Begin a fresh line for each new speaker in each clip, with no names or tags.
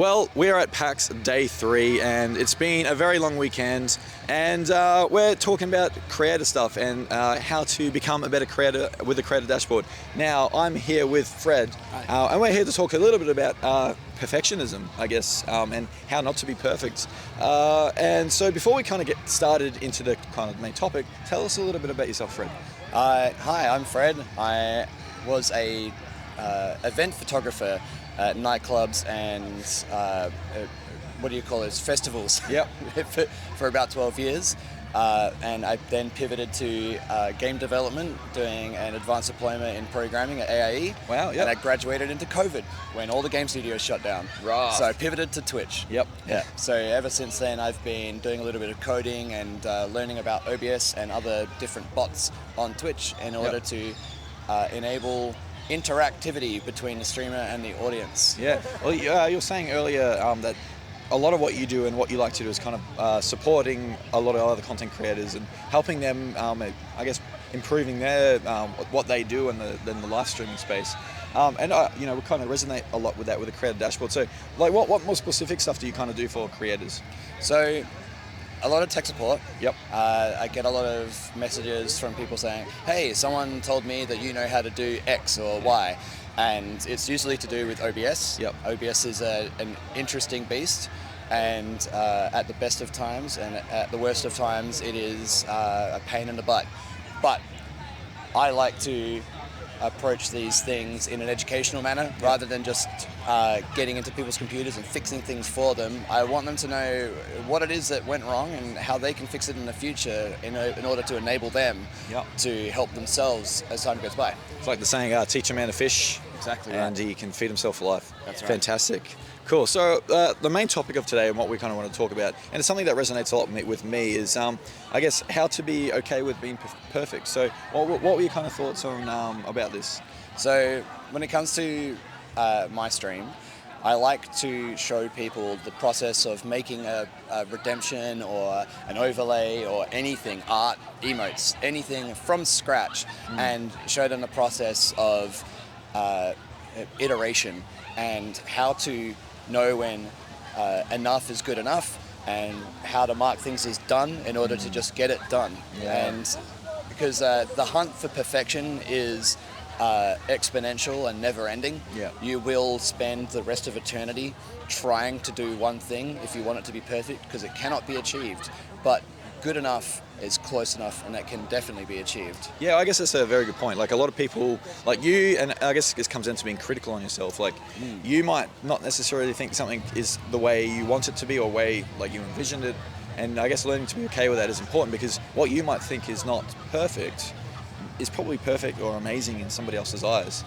Well, we're at PAX day 3 and it's been a very long weekend, and we're talking about creator stuff and how to become a better creator with the Creator Dashboard. Now, I'm here with Fred, and we're here to talk a little bit about perfectionism, I guess, and how not to be perfect. And so before we kind of get started into the kind of main topic, tell us a little bit about yourself, Fred.
Hi, I'm Fred. I was a event photographer at nightclubs and festivals.
Yep.
for about 12 years. And I then pivoted to game development, doing an advanced diploma in programming at AIE.
Wow, yep.
And I graduated into COVID when all the game studios shut down.
Right.
So I pivoted to Twitch.
Yep.
Yeah. So ever since then, I've been doing a little bit of coding and learning about OBS and other different bots on Twitch in order to enable interactivity between the streamer and the audience.
Yeah. Well, you were saying earlier that a lot of what you do and what you like to do is kind of supporting a lot of other content creators and helping them, I guess, improving their what they do in the live streaming space. And we kind of resonate a lot with that with the Creator Dashboard. So, like, what more specific stuff do you kind of do for creators?
So, a lot of tech support.
Yep.
I get a lot of messages from people saying, "Hey, someone told me that you know how to do X or Y," and it's usually to do with OBS.
Yep.
OBS is an interesting beast, and at the best of times and at the worst of times, it is a pain in the butt. But I like to approach these things in an educational manner rather than just getting into people's computers and fixing things for them. I want them to know what it is that went wrong and how they can fix it in the future in order to enable them to help themselves as time goes by.
It's like the saying, teach a man to fish.
Exactly.
And he can feed himself for life.
That's right.
Fantastic. Cool. So the main topic of today and what we kind of want to talk about, and it's something that resonates a lot with me, is I guess how to be okay with being perfect. So what were your kind of thoughts on about this?
So when it comes to my stream, I like to show people the process of making a redemption or an overlay or anything, art, emotes, anything from scratch, and show them the process of iteration and how to know when enough is good enough and how to mark things as done in order to just get it done.
Yeah.
And because the hunt for perfection is exponential and never ending.
Yeah.
You will spend the rest of eternity trying to do one thing if you want it to be perfect, because it cannot be achieved. But good enough is close enough, and that can definitely be achieved.
Yeah, I guess that's a very good point. Like, a lot of people, like you, and I guess this comes into being critical on yourself. Like, you might not necessarily think something is the way you want it to be or way like you envisioned it. And I guess learning to be okay with that is important, because what you might think is not perfect is probably perfect or amazing in somebody else's eyes.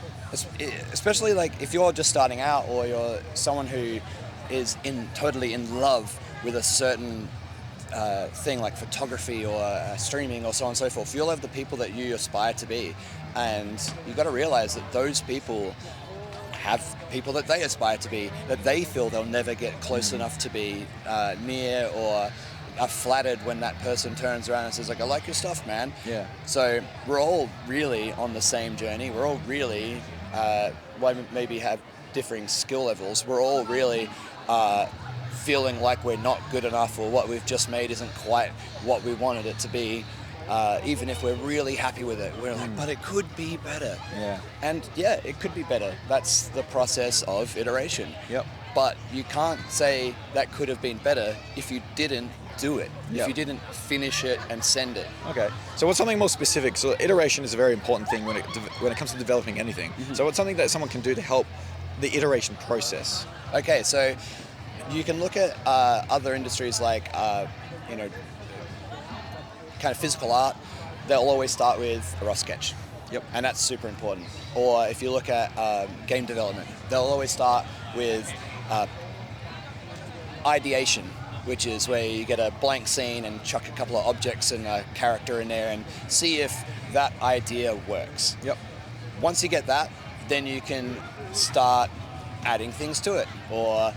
Especially like if you're just starting out, or you're someone who is totally in love with a certain thing like photography or streaming or so on and so forth. You'll have the people that you aspire to be, and you've got to realize that those people have people that they aspire to be, that they feel they'll never get close enough to be near, or are flattered when that person turns around and says, like, "I like your stuff, man."
Yeah.
So we're all really on the same journey. We're all really, while we maybe have differing skill levels, we're all really feeling like we're not good enough, or what we've just made isn't quite what we wanted it to be, even if we're really happy with it. We're like, but it could be better.
Yeah.
And yeah, it could be better. That's the process of iteration.
Yep.
But you can't say that could have been better if you didn't do it,
Yep.
if you didn't finish it and send it.
Okay. So what's something more specific? So iteration is a very important thing when it comes to developing anything. So what's something that someone can do to help the iteration process?
Okay, so you can look at other industries like, kind of physical art. They'll always start with a rough sketch.
Yep.
And that's super important. Or if you look at game development, they'll always start with ideation, which is where you get a blank scene and chuck a couple of objects and a character in there and see if that idea works.
Yep.
Once you get that, then you can start adding things to it, or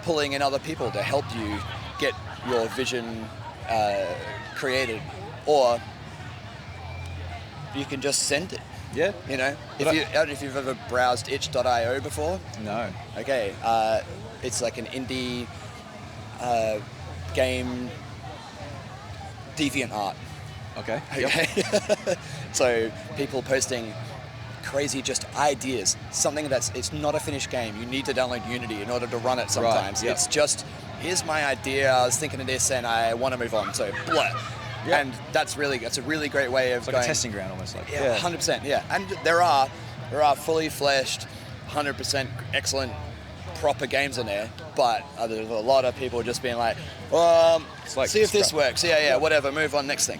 pulling in other people to help you get your vision created, or you can just send it.
Yeah.
You know, I don't know if you've ever browsed itch.io before.
No.
Okay, it's like an indie game deviant art.
Okay.
Okay. So people posting crazy just ideas, something it's not a finished game. You need to download Unity in order to run it sometimes.
Right, yeah.
It's just, here's my idea, I was thinking of this and I want to move on, so blah.
Yeah.
And that's a really great way of
It's like
going.
a testing ground almost. Like.
Yeah, 100%, yeah. And there are fully fleshed, 100% excellent proper games in there, but there's a lot of people just being like,
It's like
see if this works, yeah, whatever, move on, next thing.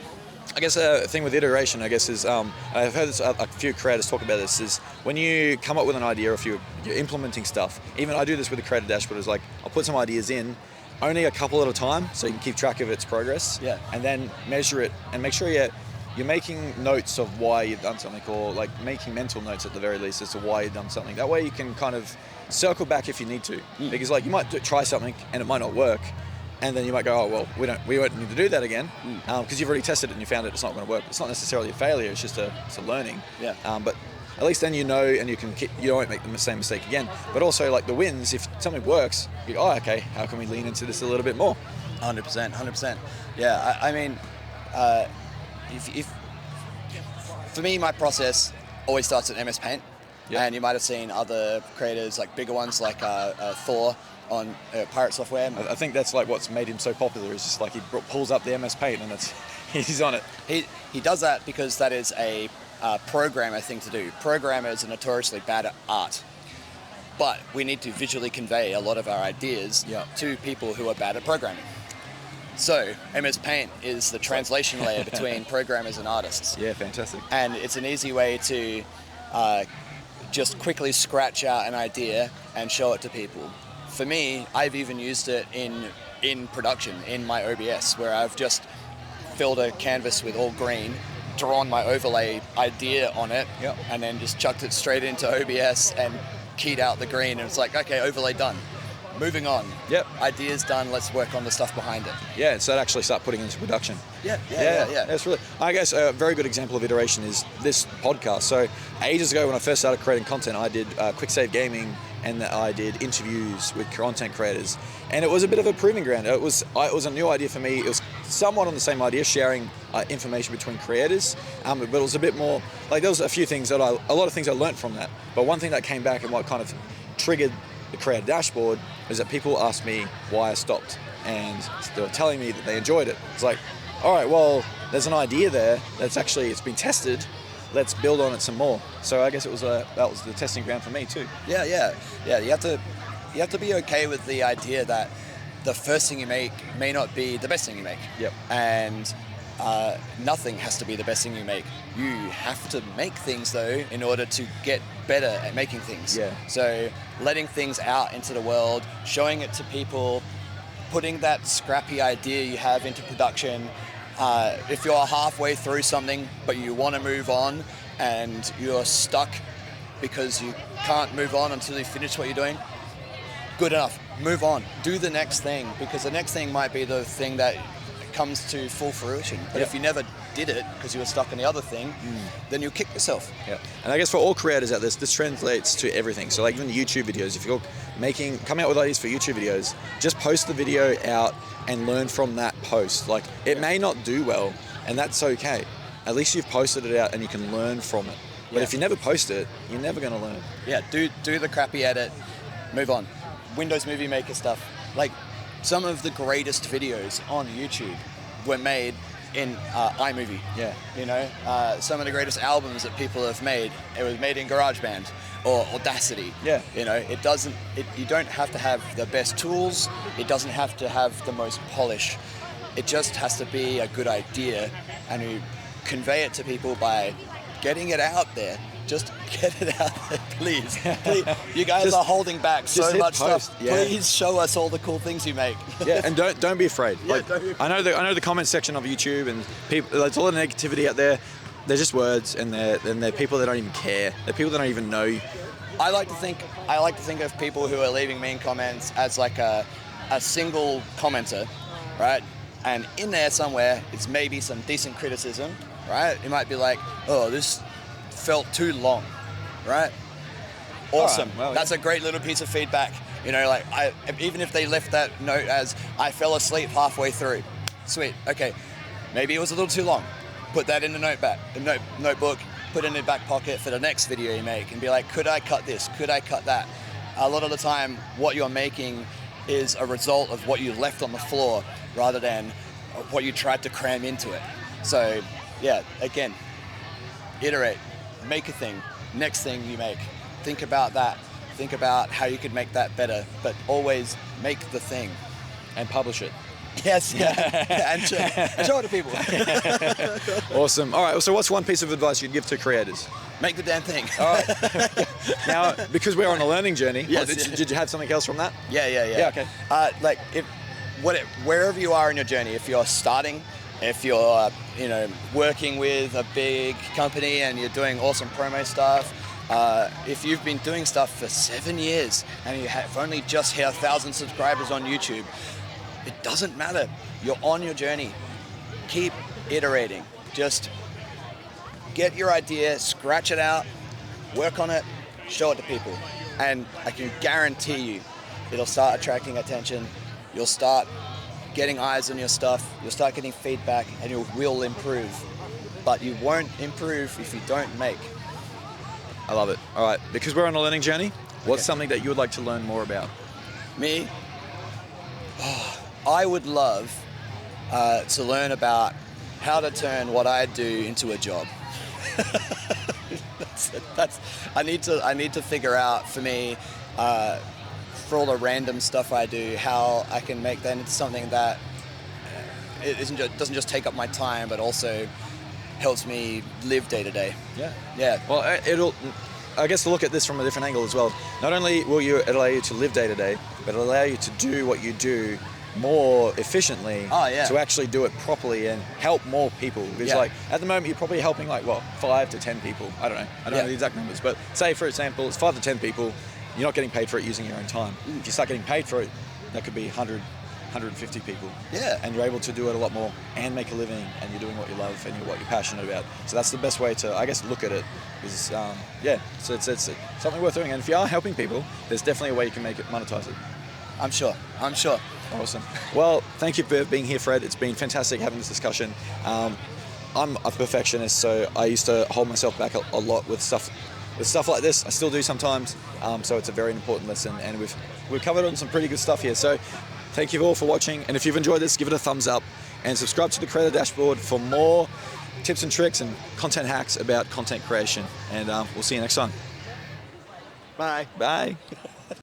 I guess a thing with iteration, I guess, is I've heard this, a few creators talk about this, is when you come up with an idea, or if you're implementing stuff, even I do this with the creator dashboard, is like I'll put some ideas in, only a couple at a time, so you can keep track of its progress,
Yeah.
and then measure it and make sure you're making notes of why you've done something, or like making mental notes at the very least as to why you've done something. That way you can kind of circle back if you need to, because like you might try something and it might not work. And then you might go, oh, well, we won't need to do that again, because you've already tested it and you found it's not going to work. It's not necessarily a failure, it's just a learning.
Yeah.
But at least then you know, and you don't make the same mistake again. But also like the wins, if something works, you go, oh, okay, how can we lean into this a little bit more?
100%. Yeah, I mean, if for me, my process always starts at MS Paint.
Yep.
And you might have seen other creators, like bigger ones like Thor on Pirate Software.
I think that's like what's made him so popular, is just like he pulls up the MS Paint and he's on it.
He does that because that is a programmer thing to do. Programmers are notoriously bad at art. But we need to visually convey a lot of our ideas to people who are bad at programming. So MS Paint is the translation layer between programmers and artists.
Yeah, fantastic.
And it's an easy way to just quickly scratch out an idea and show it to people. For me, I've even used it in production, in my OBS, where I've just filled a canvas with all green, drawn my overlay idea on it, and then just chucked it straight into OBS and keyed out the green, and it's like, okay, overlay done. Moving on.
Yep.
Ideas done, let's work on the stuff behind it.
Yeah, so actually start putting it into production.
Yeah.
That's really, I guess a very good example of iteration is this podcast. So ages ago when I first started creating content, I did Quick Save Gaming, and I did interviews with content creators, and it was a bit of a proving ground. It was a new idea for me. It was somewhat on the same idea, sharing information between creators, but it was a bit more like there was a few things a lot of things I learned from that. But one thing that came back and what kind of triggered the creator dashboard is that people asked me why I stopped, and they were telling me that they enjoyed it. It's like, all right, well, there's an idea there it's been tested. Let's build on it some more. So I guess that was the testing ground for me too.
Yeah. You have to be okay with the idea that the first thing you make may not be the best thing you make.
Yep.
And nothing has to be the best thing you make. You have to make things though in order to get better at making things.
Yeah.
So letting things out into the world, showing it to people, putting that scrappy idea you have into production. If you're halfway through something but you want to move on and you're stuck because you can't move on until you finish what you're doing, good enough. Move on. Do the next thing, because the next thing might be the thing that comes to full fruition. But if you never did it because you were stuck in the other thing, then you'll kick yourself.
Yeah. And I guess for all creators out there, this translates to everything. So like even YouTube videos, if you're coming out with ideas for YouTube videos, just post the video out and learn from that post. Like it may not do well, and that's okay. At least you've posted it out and you can learn from it. But if you never post it, you're never going to learn.
Yeah, do the crappy edit, move on. Windows Movie Maker stuff. Like some of the greatest videos on YouTube were made in iMovie.
Yeah.
You know, some of the greatest albums that people have made, it was made in GarageBand or Audacity.
Yeah.
You know, you don't have to have the best tools. It doesn't have to have the most polish. It just has to be a good idea, and you convey it to people by getting it out there. Just get it out there, please. Please. You guys are holding back so much
post.
stuff.
Yeah.
Please show us all the cool things you make.
Yeah, and don't be afraid.
Yeah,
Like,
don't be
I know the comment section of YouTube, and people. There's a lot of negativity out there. They're just words, and they're people that don't even care. They're people that don't even know.
I like to think of people who are leaving mean comments as like a single commenter, right? And in there somewhere, it's maybe some decent criticism, right? It might be like, oh, this felt too long, right? Awesome.
Well,
That's a great little piece of feedback. You know, like even if they left that note as I fell asleep halfway through, sweet. Okay, maybe it was a little too long. Put that in the notebook. Put it in the back pocket for the next video you make, and be like, could I cut this? Could I cut that? A lot of the time, what you're making is a result of what you left on the floor, rather than what you tried to cram into it. So, yeah, again, iterate, make a thing. Next thing you make, think about that. Think about how you could make that better, but always make the thing.
And publish it.
Yes, yeah. and show it to people.
Awesome. All right, so what's one piece of advice you'd give to creators?
Make the damn thing.
All right. Now, because we're on a learning journey,
Yes,
did you have something else from that?
Yeah.
Yeah, okay.
Like, wherever you are in your journey, if you're starting, if you're working with a big company and you're doing awesome promo stuff, if you've been doing stuff for 7 years and you have only just hit 1,000 subscribers on YouTube, it doesn't matter. You're on your journey. Keep iterating. Just get your idea, scratch it out, work on it, show it to people. And I can guarantee you, it'll start attracting attention. You'll start getting eyes on your stuff. You'll start getting feedback, and you will improve. But you won't improve if you don't make.
I love it. All right, because we're on a learning journey, what's
Okay.
something that you would like to learn more about?
Me? I would love to learn about how to turn what I do into a job. I need to figure out for me, for all the random stuff I do, how I can make that into something that doesn't just take up my time, but also helps me live day to day. Yeah.
Well, I guess to look at this from a different angle as well. Not only will it allow you to live day to day, but it'll allow you to do what you do more efficiently.
Oh, yeah.
To actually do it properly and help more people. Because
Yeah.
like at the moment you're probably helping 5 to 10 people. I don't know the exact numbers, but say for example it's 5 to 10 people. You're not getting paid for it using your own time. If you start getting paid for it, that could be 100, 150 people.
Yeah.
And you're able to do it a lot more and make a living, and you're doing what you love and what you're passionate about. So that's the best way to, I guess, look at it. Is so it's something worth doing. And if you are helping people, there's definitely a way you can monetize it.
I'm sure.
Awesome. Well, thank you for being here, Fred. It's been fantastic having this discussion. I'm a perfectionist, so I used to hold myself back a lot with stuff like this. I still do sometimes. So it's a very important lesson, and we've covered on some pretty good stuff here. So thank you all for watching, and if you've enjoyed this, give it a thumbs up and subscribe to the Creator Dashboard for more tips and tricks and content hacks about content creation. And we'll see you next time.
Bye.
Bye.